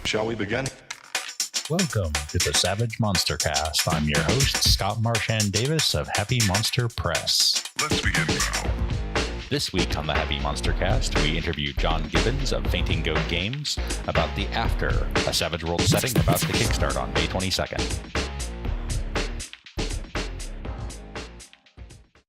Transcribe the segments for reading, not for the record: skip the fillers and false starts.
Shall we begin? Welcome to the Savage Monster Cast. I'm your host, Scott Marchand Davis of Happy Monster Press. Let's begin now. This week on the Happy Monster Cast, we interview John Gibbons of Fainting Goat Games about The After, a Savage World setting about to kickstart on May 22nd.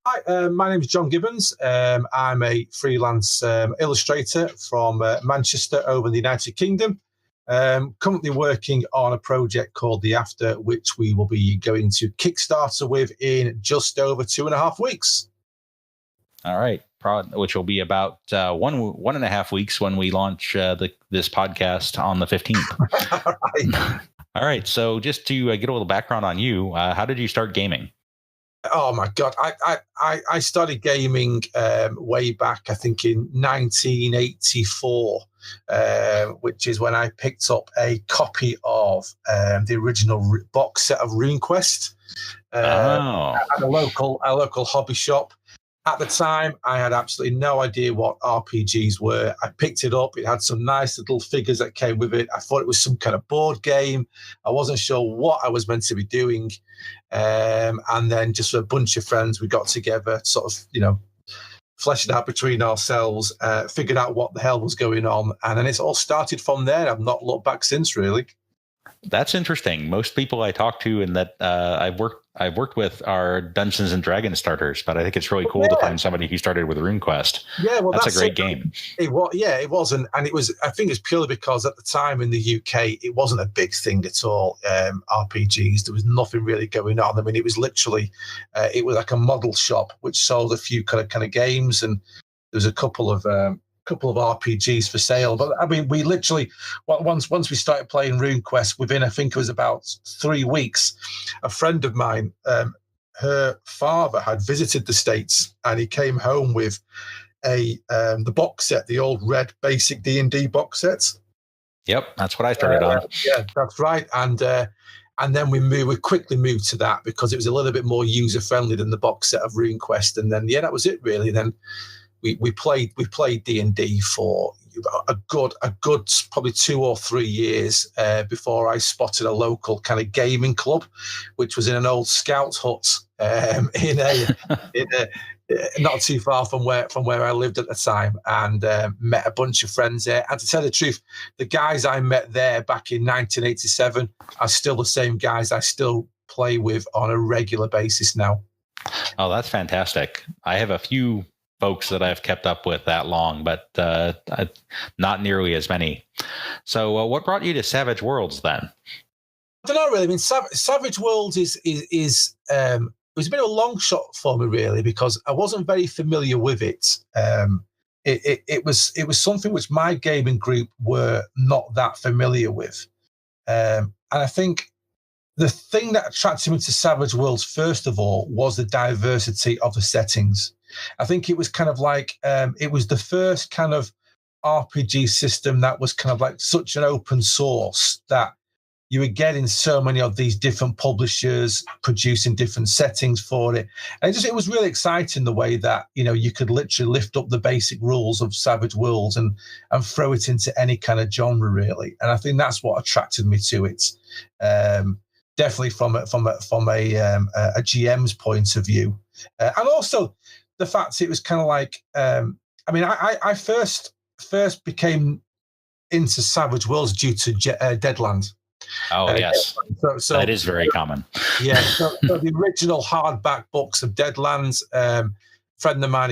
Hi, my name is John Gibbons. I'm a freelance illustrator from Manchester over in the United Kingdom. Currently working on a project called The After, which we will be going to Kickstarter with in just over 2.5 weeks. All right, which will be about 1.5 weeks when we launch this podcast on the 15th. All right. All right, so just to get a little background on you, how did you start gaming? Oh my God! I started gaming way back, I think in 1984, which is when I picked up a copy of the original box set of RuneQuest at a local hobby shop. At the time, I had absolutely no idea what RPGs were. I picked it up. It had some nice little figures that came with it. I thought it was some kind of board game. I wasn't sure what I was meant to be doing. And then just a bunch of friends, we got together, sort of, fleshed it out between ourselves, figured out what the hell was going on. And then it's all started from there. I've not looked back since, really. That's interesting. Most people I talk to and that I've worked with are Dungeons and Dragons starters, but I think it's really cool to find somebody who started with RuneQuest. Yeah, well, that's a great game. It was, and it was. I think it's purely because at the time in the UK, it wasn't a big thing at all. RPGs, there was nothing really going on. I mean, it was literally, it was like a model shop which sold a few kind of games, and there was a couple of RPGs for sale. But I mean, we literally, once we started playing RuneQuest, within, I think it was about 3 weeks, a friend of mine, her father had visited the States, and he came home with the box set, the old red basic D&D box sets. Yep, that's what I started on. Yeah, that's right. And then we quickly moved to that because it was a little bit more user friendly than the box set of RuneQuest. And then that was it really. Then we played D&D for a good probably 2 or 3 years before I spotted a local kind of gaming club, which was in an old scout hut in a not too far from where I lived at the time, and met a bunch of friends there. And to tell the truth, the guys I met there back in 1987 are still the same guys I still play with on a regular basis now. Oh, that's fantastic. I have a few folks that I've kept up with that long, but not nearly as many. So what brought you to Savage Worlds then? I don't know really. I mean, Savage Worlds is it was a bit of a long shot for me really, because I wasn't very familiar with it. It was something which my gaming group were not that familiar with. And I think the thing that attracted me to Savage Worlds, first of all, was the diversity of the settings. I think it was kind of like, it was the first kind of RPG system that was kind of like such an open source that you were getting so many of these different publishers producing different settings for it. And it was really exciting the way that, you could literally lift up the basic rules of Savage Worlds and throw it into any kind of genre, really. And I think that's what attracted me to it. Definitely from a GM's point of view. And also the fact it was kind of like, I first became into Savage Worlds due to Deadland. Oh, yes. So that is very common. Yeah. So the original hardback books of Deadlands, a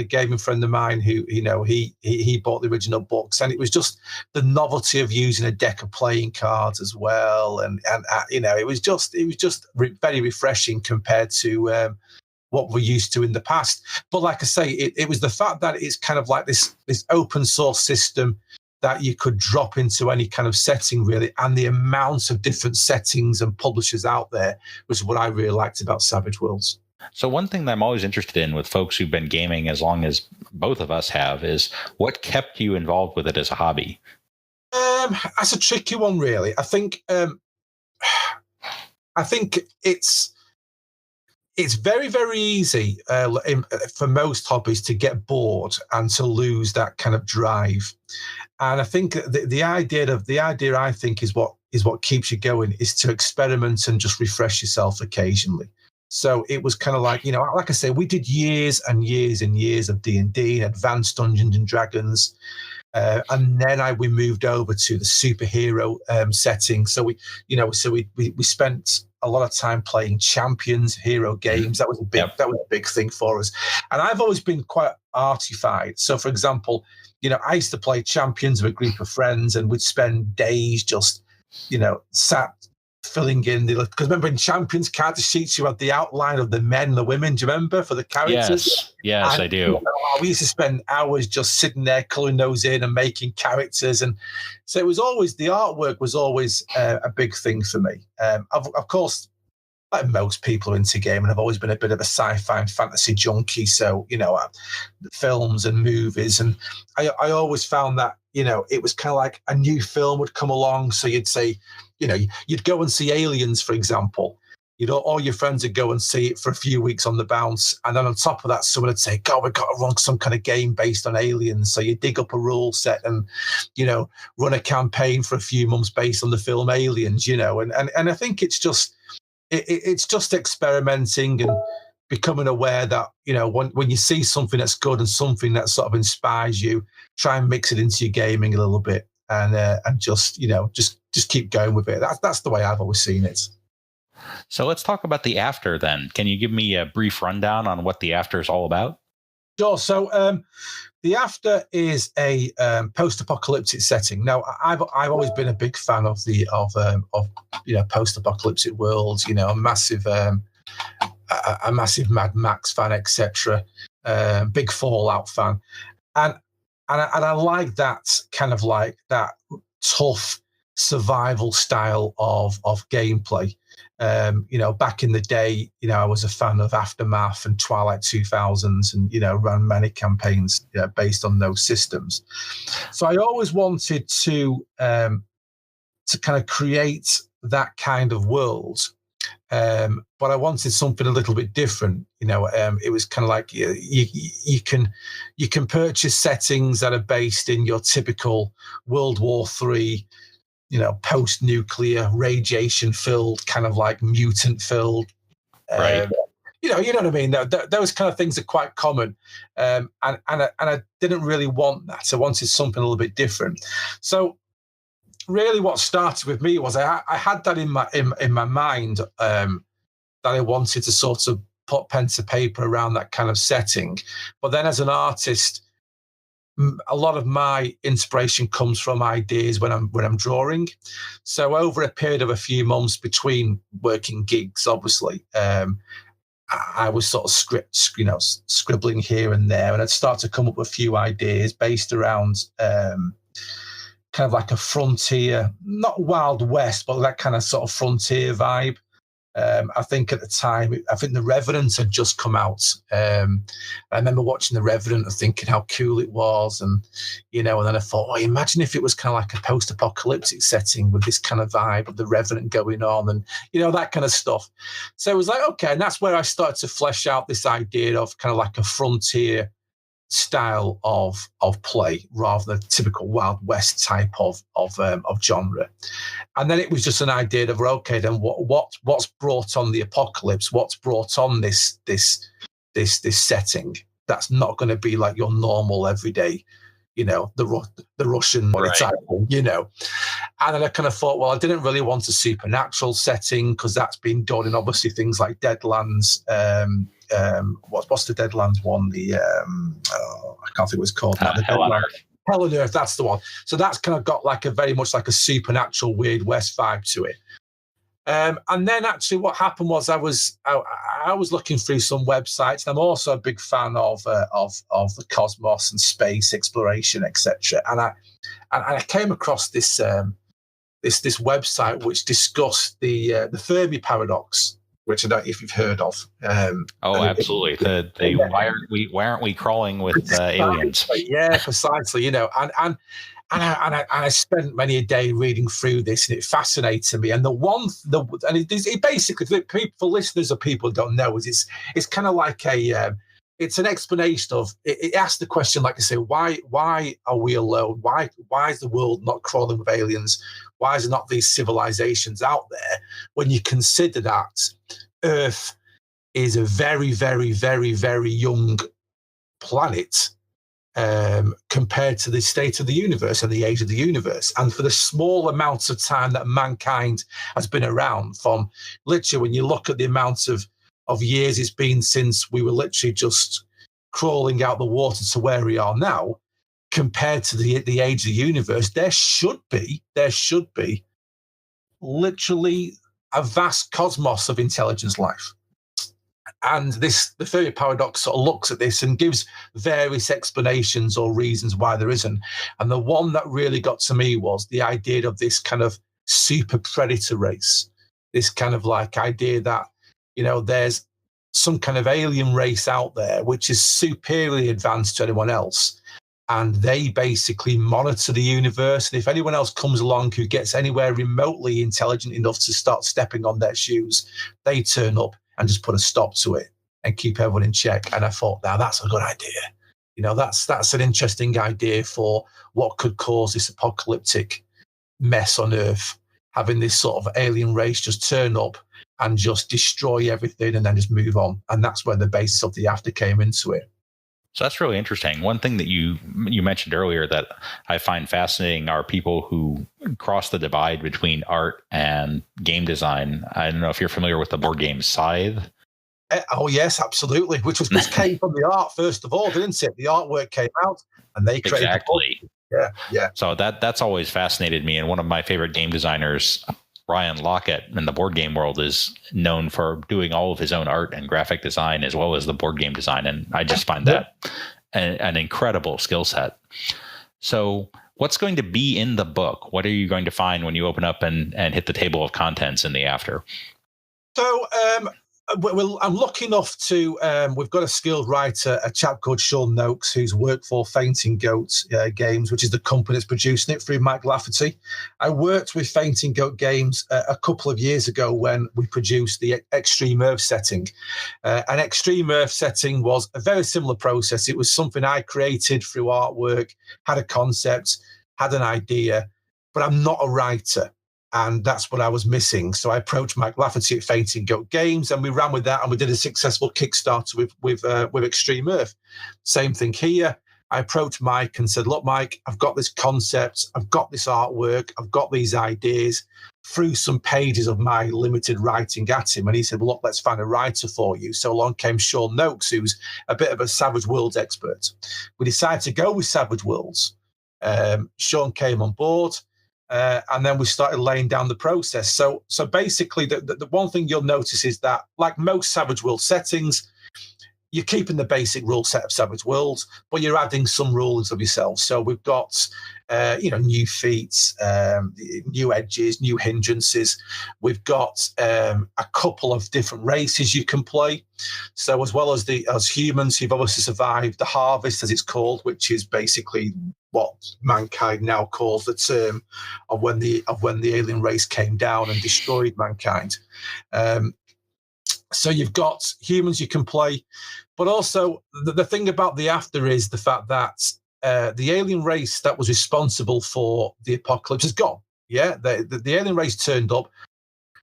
gaming friend of mine who, he bought the original books, and it was just the novelty of using a deck of playing cards as well. And it was just very refreshing compared to what we're used to in the past. But like I say, it was the fact that it's kind of like this open source system that you could drop into any kind of setting, really, and the amount of different settings and publishers out there was what I really liked about Savage Worlds. So one thing that I'm always interested in with folks who've been gaming as long as both of us have is what kept you involved with it as a hobby? That's a tricky one, really. I think it's it's very, very easy for most hobbies to get bored and to lose that kind of drive. And I think the idea I think is what keeps you going is to experiment and just refresh yourself occasionally. So it was kind of like, like I say, we did years and years and years of D&D, Advanced Dungeons and Dragons. And then we moved over to the superhero setting. So we spent a lot of time playing Champions hero games. That was a big thing for us. And I've always been quite artified. So, for example, I used to play Champions with a group of friends, and we'd spend days just, sat filling in because remember in Champions character sheets you had the outline of the men and the women. Do you remember for the characters? Yes, I do. We used to spend hours just sitting there colouring those in and making characters, and so it was always the artwork was always a big thing for me. Of course, like most people into gaming, I've always been a bit of a sci-fi and fantasy junkie. So films and movies, and I always found that it was kind of like a new film would come along. So you'd say, you'd go and see Aliens, for example. All your friends would go and see it for a few weeks on the bounce. And then on top of that, someone would say, God, we've got to run some kind of game based on Aliens. So you dig up a rule set and, run a campaign for a few months based on the film Aliens, and I think it's just experimenting and becoming aware that, when you see something that's good and something that sort of inspires you, try and mix it into your gaming a little bit and just keep going with it. That's the way I've always seen it. So let's talk about the After then. Can you give me a brief rundown on what the After is all about? Sure. So the After is a post-apocalyptic setting. Now, I've always been a big fan of post-apocalyptic worlds. A massive Mad Max fan, etc. Big Fallout fan, and I like that kind of like that tough survival style of gameplay. Back in the day, I was a fan of Aftermath and Twilight 2000s and, ran many campaigns based on those systems. So I always wanted to kind of create that kind of world. But I wanted something a little bit different. It was kind of like you can purchase settings that are based in your typical World War III, post-nuclear, radiation-filled, kind of like mutant-filled. Right. You know what I mean? Those kind of things are quite common. And I didn't really want that. I wanted something a little bit different. So really what started with me was I had that in my mind that I wanted to sort of put pen to paper around that kind of setting. But then as an artist, a lot of my inspiration comes from ideas when I'm drawing. So over a period of a few months between working gigs, obviously, I was sort of scribbling here and there, and I'd start to come up with a few ideas based around kind of like a frontier, not Wild West, but that kind of sort of frontier vibe. I think at the time, The Revenant had just come out. I remember watching The Revenant and thinking how cool it was. And then I thought, imagine if it was kind of like a post-apocalyptic setting with this kind of vibe of The Revenant going on and, that kind of stuff. So it was like, okay. And that's where I started to flesh out this idea of kind of like a frontier style of play rather than typical Wild West type of genre. And then it was just an idea of, okay, then what's brought on the apocalypse? What's brought on this setting? That's not going to be like your normal everyday, the Russian type, And then I kind of thought, well, I didn't really want a supernatural setting because that's been done in obviously things like Deadlands. What's the Deadlands one? I can't think what it's called. Hell on Earth. Hell on Earth, that's the one. So that's kind of got like a very much like a supernatural Weird West vibe to it. And then actually what happened was I was looking through some websites, and I'm also a big fan of the cosmos and space exploration, etc. And I came across this website which discussed the Fermi paradox, which I don't know if you've heard of. Oh, absolutely. Why aren't we crawling with aliens? Yeah, precisely. And I spent many a day reading through this, and it fascinated me. And it basically, for listeners or people who don't know, it's kind of like it's an explanation of. It asks the question, like I say, why are we alone? Why is the world not crawling with aliens? Why is there not these civilizations out there? When you consider that Earth is a very, very, very, very young planet. Compared to the state of the universe and the age of the universe. And for the small amounts of time that mankind has been around, from literally when you look at the amounts of years it's been since we were literally just crawling out the water to where we are now, compared to the age of the universe, there should be literally a vast cosmos of intelligence life. And the Fermi paradox sort of looks at this and gives various explanations or reasons why there isn't. And the one that really got to me was the idea of this kind of super predator race, this kind of like idea that, there's some kind of alien race out there which is superiorly advanced to anyone else. And they basically monitor the universe. And if anyone else comes along who gets anywhere remotely intelligent enough to start stepping on their shoes, they turn up and just put a stop to it and keep everyone in check. And I thought, now that's a good idea. That's an interesting idea for what could cause this apocalyptic mess on Earth, having this sort of alien race just turn up and just destroy everything and then just move on. And that's where the basis of the After came into it. So that's really interesting. One thing that you mentioned earlier that I find fascinating are people who cross the divide between art and game design. I don't know if you're familiar with the board game Scythe. Oh, yes, absolutely. Which came from the art, first of all, didn't it? The artwork came out and they created exactly. Yeah. So that's always fascinated me. And one of my favorite game designers, Ryan Lockett, in the board game world, is known for doing all of his own art and graphic design as well as the board game design. And I just find that an incredible skill set. So what's going to be in the book? What are you going to find when you open up and hit the table of contents in the After? So I'm lucky enough to, we've got a skilled writer, a chap called Sean Noakes, who's worked for Fainting Goat Games, which is the company that's producing it, through Mike Lafferty. I worked with Fainting Goat Games a couple of years ago when we produced the Extreme Earth setting. An Extreme Earth setting was a very similar process. It was something I created through artwork, had a concept, had an idea, but I'm not a writer. And that's what I was missing. So I approached Mike Lafferty at Fainting Goat Games, and we ran with that, and we did a successful Kickstarter with Extreme Earth. Same thing here. I approached Mike and said, look, Mike, I've got this concept, I've got this artwork, I've got these ideas, through some pages of my limited writing at him. And he said, well, look, let's find a writer for you. So along came Sean Noakes, who's a bit of a Savage Worlds expert. We decided to go with Savage Worlds. Sean came on board. And then we started laying down the process. So basically, the one thing you'll notice is that, like most Savage World settings, you're keeping the basic rule set of Savage Worlds, but you're adding some rules of yourself. So we've got, new feats, new edges, new hindrances. We've got a couple of different races you can play. So as well as humans who've obviously survived the harvest, as it's called, which is basically what mankind now calls the term of when the alien race came down and destroyed mankind. So you've got humans you can play, but also the thing about the After is the fact that the alien race that was responsible for the apocalypse is gone. Yeah, the alien race turned up,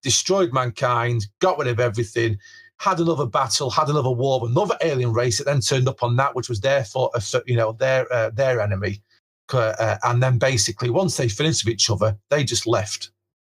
destroyed mankind, got rid of everything, had another battle, had another war with another alien race that then turned up on that, which was therefore their enemy. And then basically, once they finished with each other, they just left.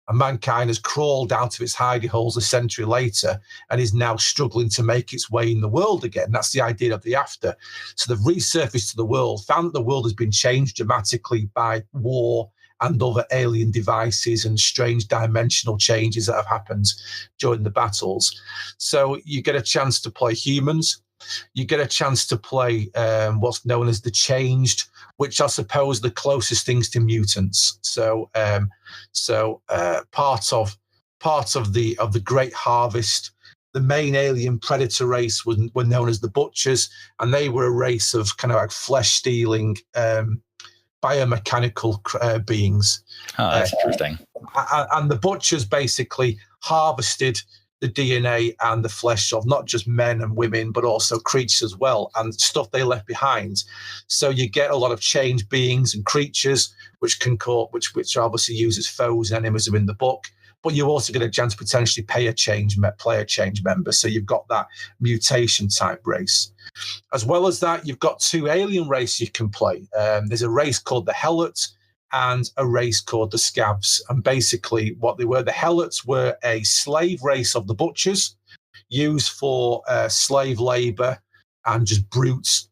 And mankind has crawled out of its hidey holes a century later and is now struggling to make its way in the world again. That's the idea of the After. So they've resurfaced to the world, found that the world has been changed dramatically by war and other alien devices and strange dimensional changes that have happened during the battles. So you get a chance to play humans. You get a chance to play what's known as the Changed, which I suppose the closest things to mutants. So part of the Great Harvest the main alien predator race were known as the Butchers, and they were a race of kind of like flesh-stealing biomechanical beings. Oh, that's interesting. And the Butchers basically harvested the DNA and the flesh of not just men and women, but also creatures as well, and stuff they left behind. So you get a lot of changed beings and creatures, which can cause, which obviously use as foes and enemies in the book. But you also get a chance to potentially play a change member. So you've got that mutation type race. As well as that, you've got two alien races you can play. There's a race called the Helots and a race called the Scavs. And basically what they were, the Helots were a slave race of the Butchers, used for slave labor and just brute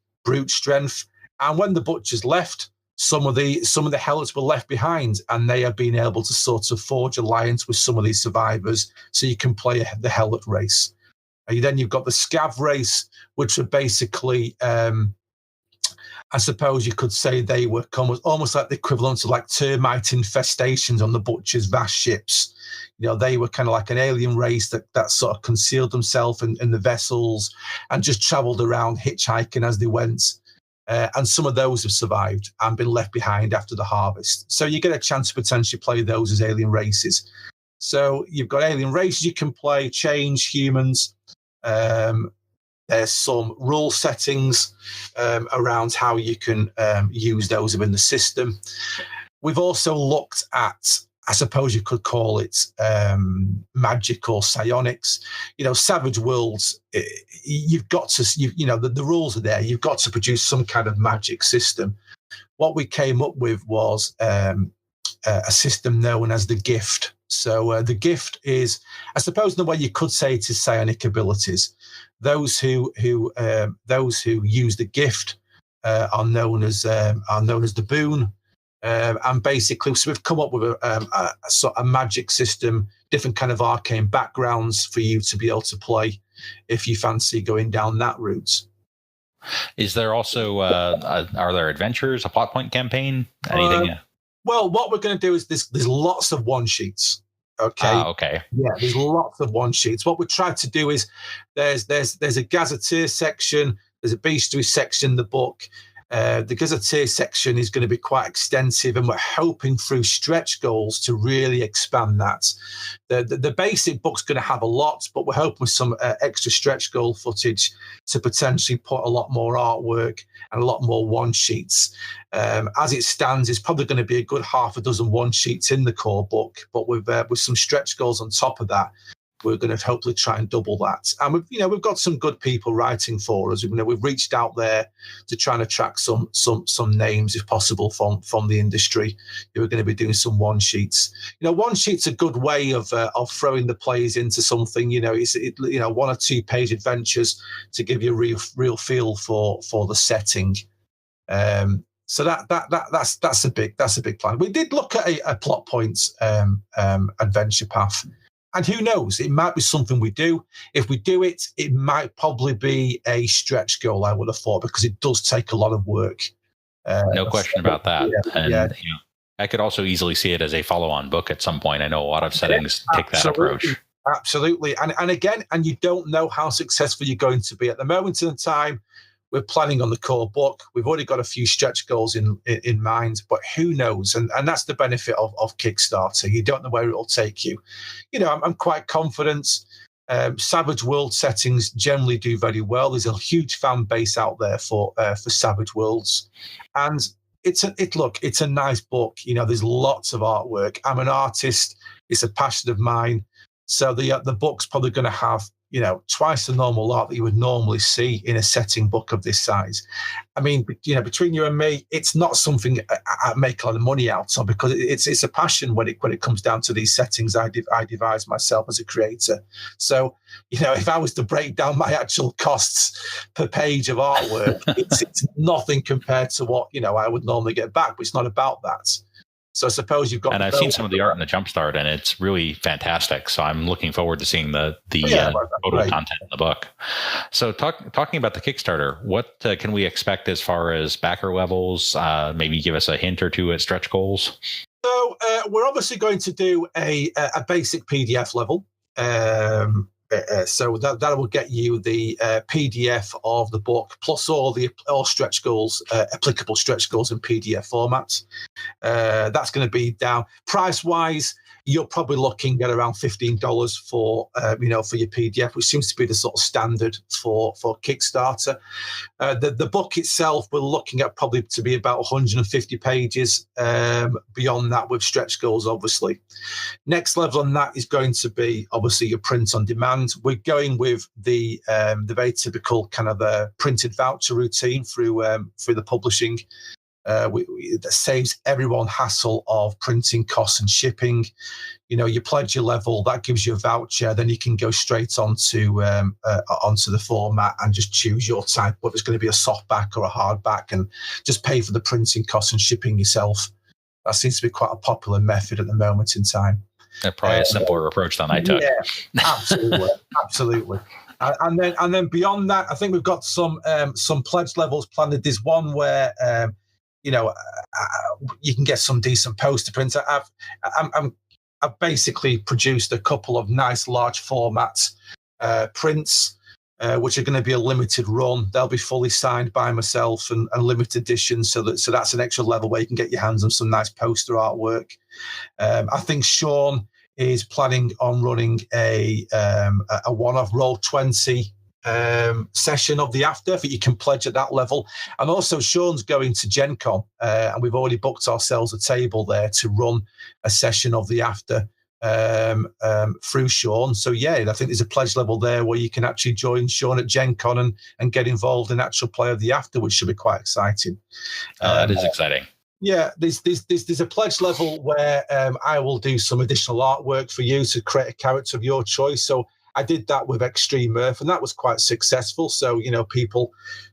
strength. And when the Butchers left, some of the Helots were left behind, and they have been able to sort of forge alliance with some of these survivors, so you can play the Helot race. And then you've got the Scav race, which are basically, I suppose you could say they were almost like the equivalent of like termite infestations on the Butchers' vast ships. You know, they were kind of like an alien race that sort of concealed themselves in the vessels and just traveled around hitchhiking as they went. And some of those have survived and been left behind after the harvest. So you get a chance to potentially play those as alien races. So you've got alien races you can play, change humans. There's some rule settings around how you can use those within the system. We've also looked at, I suppose you could call it magic or psionics. You know, Savage Worlds, you've got to, the rules are there. You've got to produce some kind of magic system. What we came up with was a system known as the Gift. So the Gift is, I suppose, the way you could say it is psionic abilities. Those who use the Gift are known as the Boon. And basically, so we've come up with a magic system, different kind of arcane backgrounds for you to be able to play if you fancy going down that route. Is there also, are there adventures, a plot point campaign, anything? Well, what we're going to do is there's lots of one sheets. Okay. Okay. Yeah, there's lots of one sheets. What we try to do is there's a gazetteer section, there's a bestiary section in the book. The gazetteer section is going to be quite extensive, and we're hoping through stretch goals to really expand that. The basic book's going to have a lot, but we're hoping with some extra stretch goal footage to potentially put a lot more artwork and a lot more one sheets. As it stands, it's probably going to be a good half a dozen one sheets in the core book, but with some stretch goals on top of that, we're going to hopefully try and double that. And we've got some good people writing for us. We've reached out there to try and attract some names, if possible, from the industry who are going to be doing some one sheets. One sheet's a good way of throwing the players into something. It's 1 or 2 page adventures to give you a real feel for the setting. So that's a big plan. We did look at a plot points adventure path. And who knows, it might be something we do. If we do it, it might probably be a stretch goal, I would have thought, because it does take a lot of work. No question about that. Yeah. I could also easily see it as a follow-on book at some point. I know a lot of settings take that approach. Absolutely. And again, you don't know how successful you're going to be. At the moment in time, we're planning on the core book. We've already got a few stretch goals in mind, but who knows? And that's the benefit of Kickstarter. You don't know where it'll take you. I'm quite confident. Savage World settings generally do very well. There's a huge fan base out there for Savage Worlds, and it's a nice book. There's lots of artwork. I'm an artist. It's a passion of mine. So the book's probably going to have twice the normal art that you would normally see in a setting book of this size. I mean, between you and me, it's not something I make a lot of money out of, because it's a passion when it comes down to these settings I devise myself as a creator. So, if I was to break down my actual costs per page of artwork, it's nothing compared to what, I would normally get back, but it's not about that. So I suppose you've got. And I've seen some of the art in the Jumpstart, and it's really fantastic. So I'm looking forward to seeing the photo content in the book. So talking about the Kickstarter, what can we expect as far as backer levels? Maybe give us a hint or two at stretch goals. So we're obviously going to do a basic PDF level. So that will get you the PDF of the book plus all stretch goals, applicable stretch goals in PDF formats. That's going to be down price wise. You're probably looking at around $15 for for your PDF, which seems to be the sort of standard for Kickstarter. The book itself, we're looking at probably to be about 150 pages. Beyond that, with stretch goals, obviously. Next level on that is going to be obviously your print on demand. We're going with the very typical kind of printed voucher routine through the publishing. That saves everyone hassle of printing costs and shipping. You pledge your level, that gives you a voucher, then you can go straight onto the format and just choose your type, whether it's going to be a softback or a hardback, and just pay for the printing costs and shipping yourself. That seems to be quite a popular method at the moment in time. Probably a simpler approach than I took. Yeah, absolutely. And then beyond that, I think we've got some pledge levels planned. There's one where you can get some decent poster prints. I've basically produced a couple of nice large format prints, which are going to be a limited run. They'll be fully signed by myself and limited edition. So that's an extra level where you can get your hands on some nice poster artwork. I think Sean is planning on running a one-off Roll20 session of the after that you can pledge at that level. And also Sean's going to Gen Con, and we've already booked ourselves a table there to run a session of the after through Sean. So yeah, I think there's a pledge level there where you can actually join Sean at Gen Con and get involved in actual play of the after, which should be quite exciting. That is exciting. Yeah, there's a pledge level where I will do some additional artwork for you to create a character of your choice. So I did that with Extreme Earth, and that was quite successful. So, people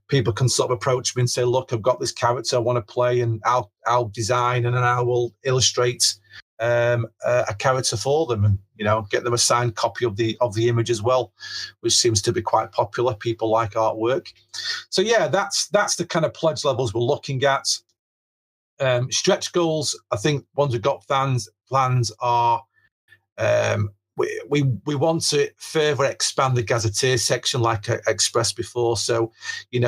can sort of approach me and say, look, I've got this character I want to play, and I'll design and then I will illustrate a character for them, and get them a signed copy of the image as well, which seems to be quite popular. People like artwork. So yeah, that's the kind of pledge levels we're looking at. Stretch goals, I think ones we've got plans are we want to further expand the gazetteer section, like I expressed before. So, we've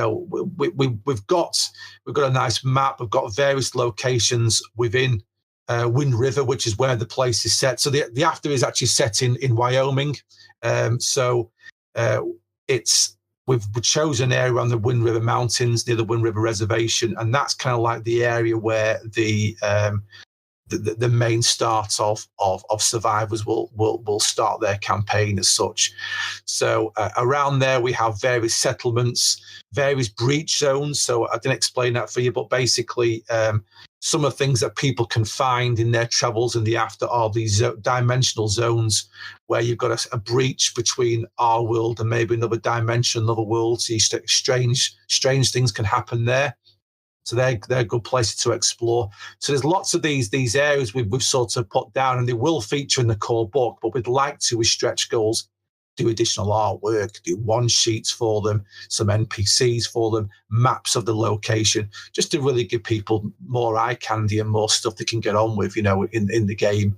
got a nice map. We've got various locations within Wind River, which is where the place is set. So the after is actually set in Wyoming. We've chosen an area around the Wind River Mountains near the Wind River Reservation, and that's kind of like the area where the main start of survivors will start their campaign as such. So around there we have various settlements, various breach zones. So I didn't explain that for you, but basically some of the things that people can find in their travels in the after are these dimensional zones where you've got a breach between our world and maybe another dimension, another world. So strange things can happen there. So they're good places to explore. So there's lots of these areas we've sort of put down, and they will feature in the core book, but we'd like to, with stretch goals, do additional artwork, do one sheets for them, some NPCs for them, maps of the location, just to really give people more eye candy and more stuff they can get on with, in the game.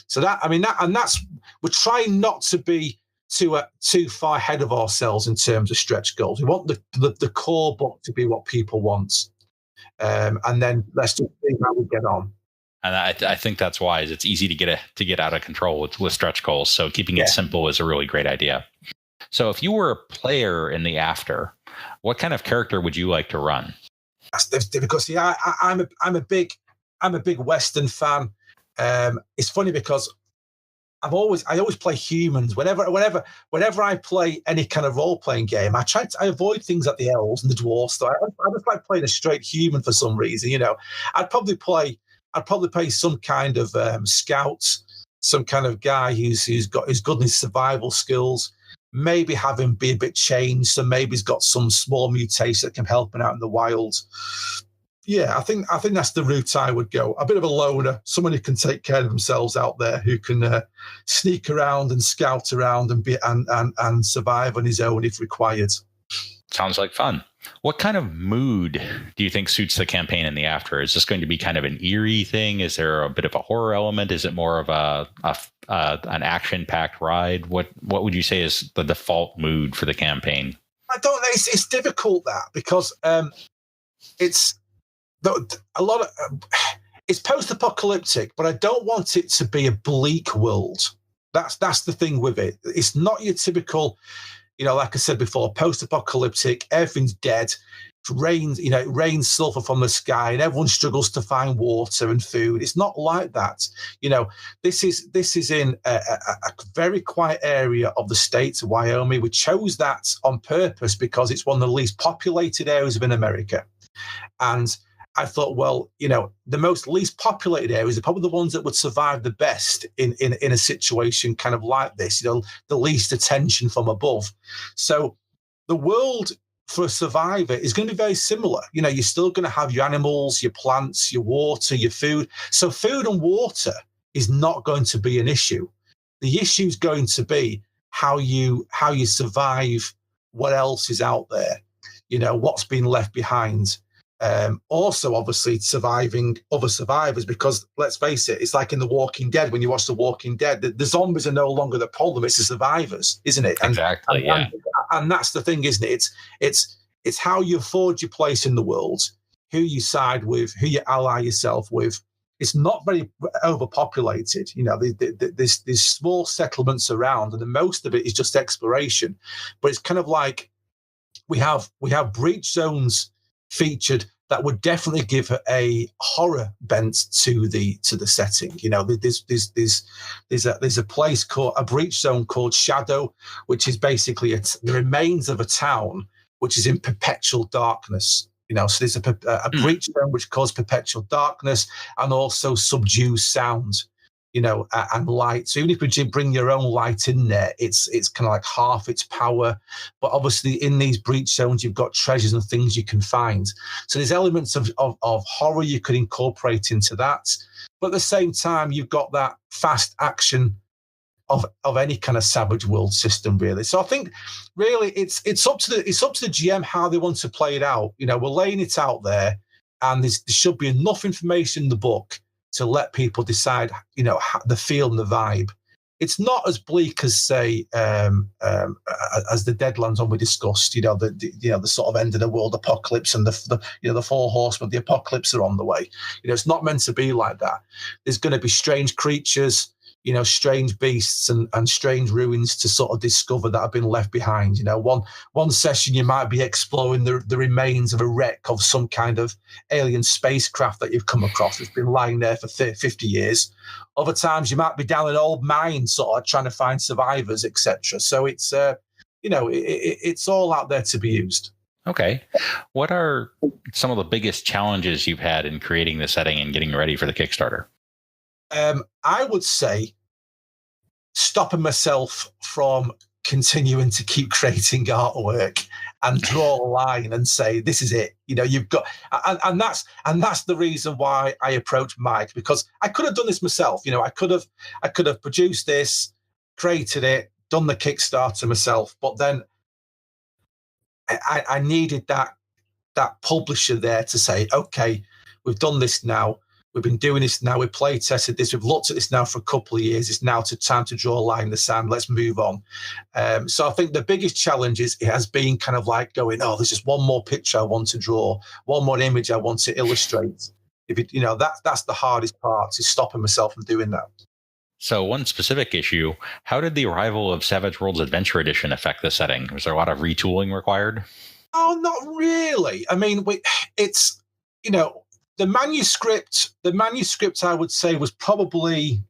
So we're trying not to be too far ahead of ourselves in terms of stretch goals. We want the core book to be what people want. And then let's just see how we get on. And I think that's wise. It's easy to get out of control with stretch goals. So keeping it simple is a really great idea. So if you were a player in the after, what kind of character would you like to run? That's difficult. See, I'm a big Western fan. It's funny because I always play humans. Whenever I play any kind of role playing game, I avoid things like the elves and the dwarfs. So I just like playing a straight human for some reason. I'd probably play some kind of scout, some kind of guy who's good in his survival skills. Maybe have him be a bit changed, so maybe he's got some small mutation that can help him out in the wild. Yeah, I think that's the route I would go. A bit of a loner, someone who can take care of themselves out there, who can sneak around and scout around and survive on his own if required. Sounds like fun. What kind of mood do you think suits the campaign in the after? Is this going to be kind of an eerie thing? Is there a bit of a horror element? Is it more of an action-packed ride? What would you say is the default mood for the campaign? I don't know. It's difficult that because it's a lot of it's post-apocalyptic, but I don't want it to be a bleak world. That's the thing with it. It's not your typical, like I said before, post-apocalyptic. Everything's dead. It rains sulfur from the sky, and everyone struggles to find water and food. It's not like that. This is in a very quiet area of the state of Wyoming. We chose that on purpose because it's one of the least populated areas in America, and I thought, well, the most least populated areas are probably the ones that would survive the best in a situation kind of like this, the least attention from above. So the world for a survivor is going to be very similar. You're still going to have your animals, your plants, your water, your food. So food and water is not going to be an issue. The issue is going to be how you survive what else is out there, what's been left behind. Also, obviously, surviving other survivors, because let's face it, it's like in The Walking Dead. When you watch The Walking Dead, the zombies are no longer the problem; it's the survivors, isn't it? Exactly. And that's the thing, isn't it? It's how you forge your place in the world, who you side with, who you ally yourself with. It's not very overpopulated. There's small settlements around, and the most of it is just exploration. But it's kind of like we have breach zones featured that would definitely give a horror bent to the setting. There's a place called a breach zone called Shadow, which is basically the remains of a town which is in perpetual darkness. So there's a breach zone which causes perpetual darkness and also subdues sound. And light. So even if you bring your own light in there, it's kind of like half its power. But obviously in these breach zones, you've got treasures and things you can find. So there's elements of horror you could incorporate into that. But at the same time, you've got that fast action of any kind of Savage World system, really. So I think really it's up to the GM how they want to play it out. We're laying it out there, and there should be enough information in the book to let people decide, the feel and the vibe. It's not as bleak as, say, as the Deadlands one we discussed. The sort of end of the world apocalypse and the four horsemen, the apocalypse are on the way. It's not meant to be like that. There's going to be strange creatures, strange beasts and strange ruins to sort of discover that have been left behind. One session you might be exploring the remains of a wreck of some kind of alien spacecraft that you've come across that's been lying there for 50 years. Other times you might be down an old mine sort of trying to find survivors, etc. So it's it's all out there to be used. Okay. What are some of the biggest challenges you've had in creating the setting and getting ready for the Kickstarter? I would say stopping myself from continuing to keep creating artwork and draw a line and say, this is it. You've got, and that's the reason why I approached Mike, because I could have done this myself. I could have produced this, created it, done the Kickstarter myself, but then I needed that publisher there to say, okay, we've done this now. We've been doing this now. We've play tested this. We've looked at this now for a couple of years. It's now time to draw a line in the sand. Let's move on. So I think the biggest challenge it has been kind of like going, oh, there's just one more picture I want to draw, one more image I want to illustrate. That's the hardest part, is stopping myself from doing that. So one specific issue, how did the arrival of Savage Worlds Adventure Edition affect the setting? Was there a lot of retooling required? Oh, not really. I mean, it's, the manuscript, I would say, was probably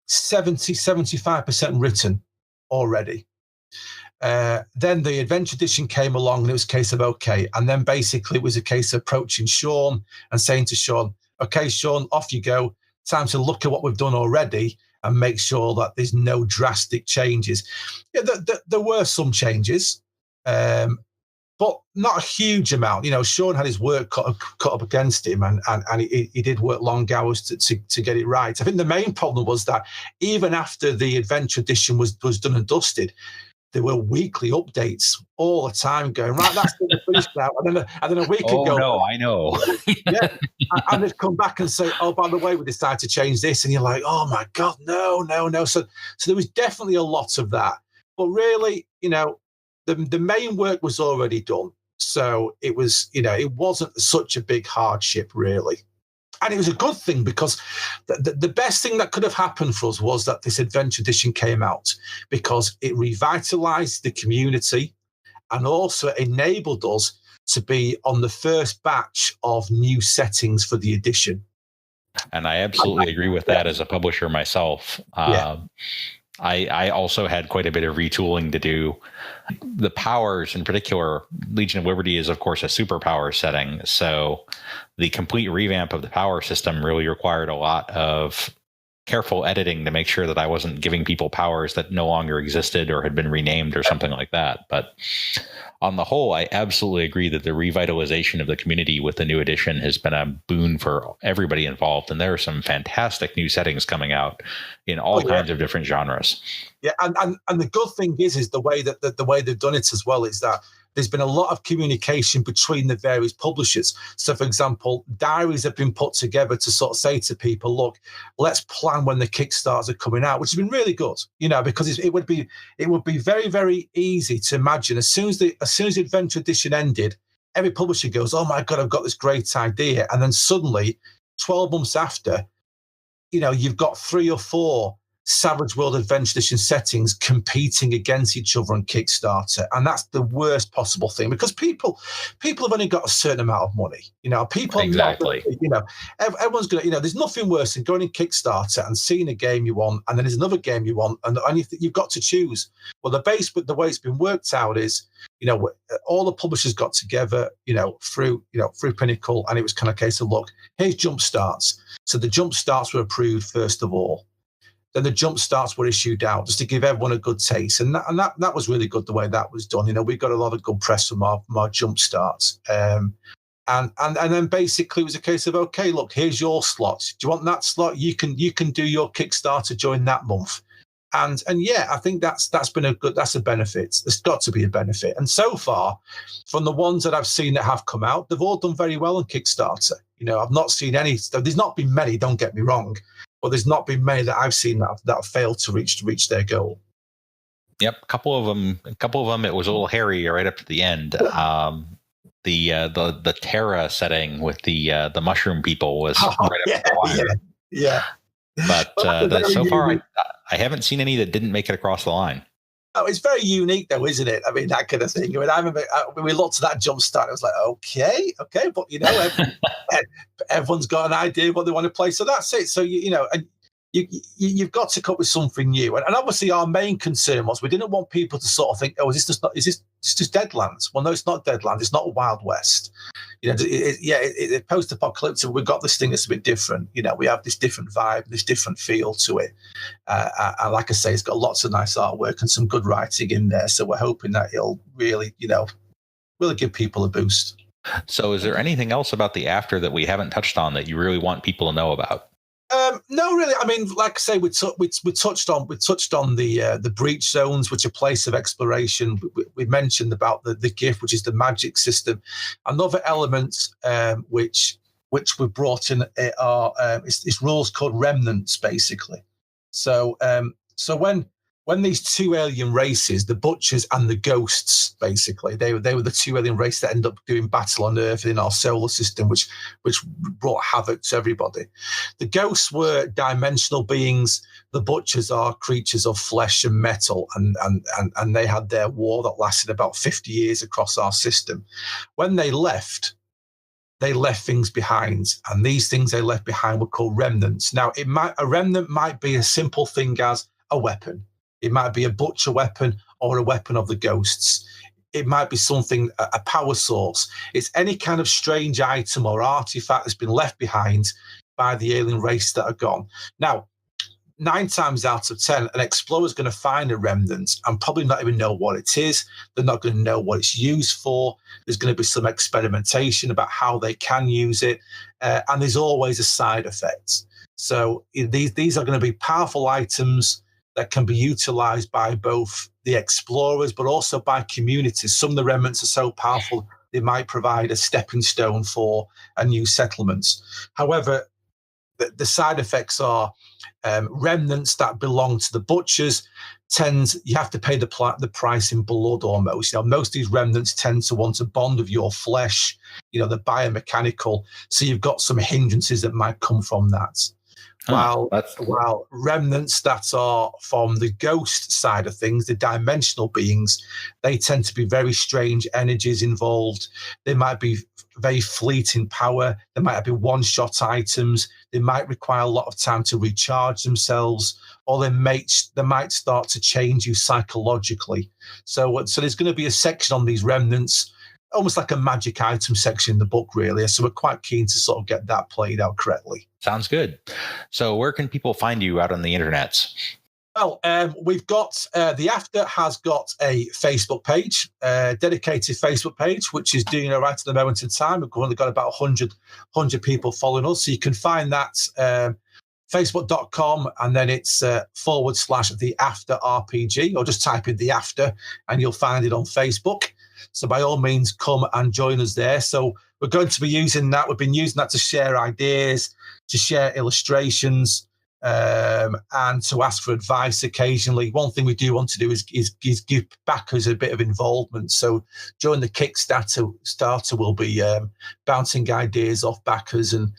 75% written already. Then the Adventure Edition came along, and it was a case of, okay. And then basically it was a case of approaching Sean and saying to Sean, okay, Sean, off you go. Time to look at what we've done already and make sure that there's no drastic changes. Yeah, there were some changes. But not a huge amount. Sean had his work cut up against him, and he did work long hours to get it right. I think the main problem was that even after the Adventure Edition was done and dusted, there were weekly updates all the time going, right, that's finished now. And then a week Oh, ago, no, I know. yeah, and they'd come back and say, oh, by the way, we decided to change this. And you're like, oh, my God, no. So there was definitely a lot of that. But really, the main work was already done. So it was, it wasn't such a big hardship, really. And it was a good thing because the best thing that could have happened for us was that this Adventure Edition came out, because it revitalized the community and also enabled us to be on the first batch of new settings for the edition. And I absolutely agree with that as a publisher myself. I also had quite a bit of retooling to do. The powers, in particular, Legion of Liberty is, of course, a superpower setting. So the complete revamp of the power system really required a lot of careful editing to make sure that I wasn't giving people powers that no longer existed or had been renamed or something like that. But on the whole, I absolutely agree that the revitalization of the community with the new edition has been a boon for everybody involved. And there are some fantastic new settings coming out in all kinds of different genres. Yeah, and the good thing is the way that the way they've done it as well is that there's been a lot of communication between the various publishers. So, for example, diaries have been put together to sort of say to people, look, let's plan when the Kickstarters are coming out, which has been really good, because it would be very, very easy to imagine as soon as the Adventure Edition ended, every publisher goes, oh my God, I've got this great idea. And then suddenly, 12 months after, you've got 3 or 4 Savage World Adventure Edition settings competing against each other on Kickstarter. And that's the worst possible thing, because people have only got a certain amount of money. People exactly. Everyone's going to, there's nothing worse than going in Kickstarter and seeing a game you want, and then there's another game you want, and you've got to choose. Well, the way it's been worked out is, all the publishers got together, through Pinnacle, and it was kind of a case of, look, here's jump starts. So the jump starts were approved first of all. Then the jump starts were issued out just to give everyone a good taste. And that was really good the way that was done. We got a lot of good press from our jump starts. And then basically it was a case of, okay, look, here's your slot. Do you want that slot? You can do your Kickstarter during that month. And yeah, I think that's been that's a benefit. There's got to be a benefit. And so far, from the ones that I've seen that have come out, they've all done very well on Kickstarter. I've not seen any. There's not been many, don't get me wrong, but there's not been many that I've seen that have failed to reach their goal. Yep, a couple of them. It was a little hairy right up to the end. The Terra setting with the mushroom people was right up to the wire. Yeah. But so far, I haven't seen any that didn't make it across the line. Oh, it's very unique, though, isn't it? I mean, that kind of thing. I mean, I remember when we looked at that jump start, it was like, okay, but everyone's got an idea what they want to play, so that's it. So and you've got to come up with something new. And obviously, our main concern was we didn't want people to sort of think, oh, is this just Deadlands? Well, no, it's not Deadlands. It's not a Wild West. It's post-apocalyptic. We've got this thing that's a bit different. We have this different vibe, this different feel to it. And like I say, it's got lots of nice artwork and some good writing in there. So we're hoping that it'll really, really give people a boost. So is there anything else about the After that we haven't touched on that you really want people to know about? No, really. I mean, like I say, we touched on the breach zones, which are place of exploration. We mentioned about the gift, which is the magic system. Another element which we brought in are it's rules called remnants, basically. So when these 2 alien races, the Butchers and the Ghosts, basically, they were the 2 alien races that ended up doing battle on Earth in our solar system, which brought havoc to everybody. The Ghosts were dimensional beings. The Butchers are creatures of flesh and metal, and they had their war that lasted about 50 years across our system. When they left things behind, and these things they left behind were called remnants. Now, a remnant might be as simple thing as a weapon. It might be a butcher weapon or a weapon of the Ghosts. It might be something, a power source. It's any kind of strange item or artifact that's been left behind by the alien race that are gone. Now, 9 times out of 10, an explorer is going to find a remnant and probably not even know what it is. They're not going to know what it's used for. There's going to be some experimentation about how they can use it. And there's always a side effect. So these are going to be powerful items that can be utilized by both the explorers, but also by communities. Some of the remnants are so powerful, they might provide a stepping stone for a new settlement. However, the side effects are remnants that belong to the butchers you have to pay the price in blood almost. Most of these remnants tend to want a bond of your flesh, the biomechanical. So you've got some hindrances that might come from that. While remnants that are from the ghost side of things, the dimensional beings, they tend to be very strange energies involved. They might be very fleeting power. They might be one-shot items. They might require a lot of time to recharge themselves, or they might start to change you psychologically. So there's going to be a section on these remnants, almost like a magic item section in the book, really. So we're quite keen to sort of get that played out correctly. Sounds good. So where can people find you out on the internets? Well, we've got the After has got a Facebook page, dedicated Facebook page, which is doing all right at the moment in time. We've only got about 100 people following us. So you can find that facebook.com, and then it's / the After RPG, or just type in the After and you'll find it on Facebook. So by all means, come and join us there. So we're going to be using that. We've been using that to share ideas, to share illustrations, and to ask for advice occasionally. One thing we do want to do is give backers a bit of involvement. So during the Kickstarter, we'll be bouncing ideas off backers and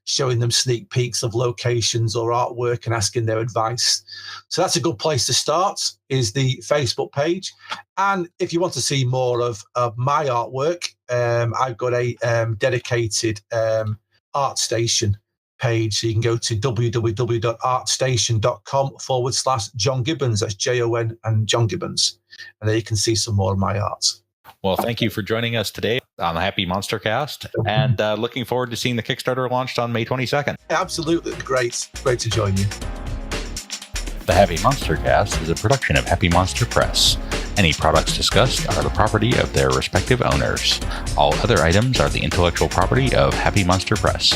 showing them sneak peeks of locations or artwork and asking their advice. So that's a good place to start, is the Facebook page. And if you want to see more of my artwork, I've got a dedicated ArtStation page. So you can go to www.artstation.com/John Gibbons. That's Jon and John Gibbons. And there you can see some more of my art. Well, thank you for joining us today on the Happy Monster Cast, and looking forward to seeing the Kickstarter launched on May 22nd. Absolutely. Great to join you. The Happy Monster Cast is a production of Happy Monster Press. Any products discussed are the property of their respective owners. All other items are the intellectual property of Happy Monster Press.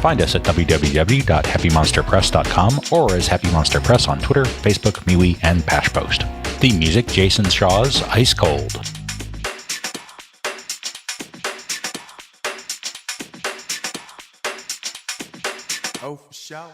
Find us at www.happymonsterpress.com or as Happy Monster Press on Twitter, Facebook, MeWe, and Pashpost. Theme music, Jason Shaw's Ice Cold. Oh, for sure.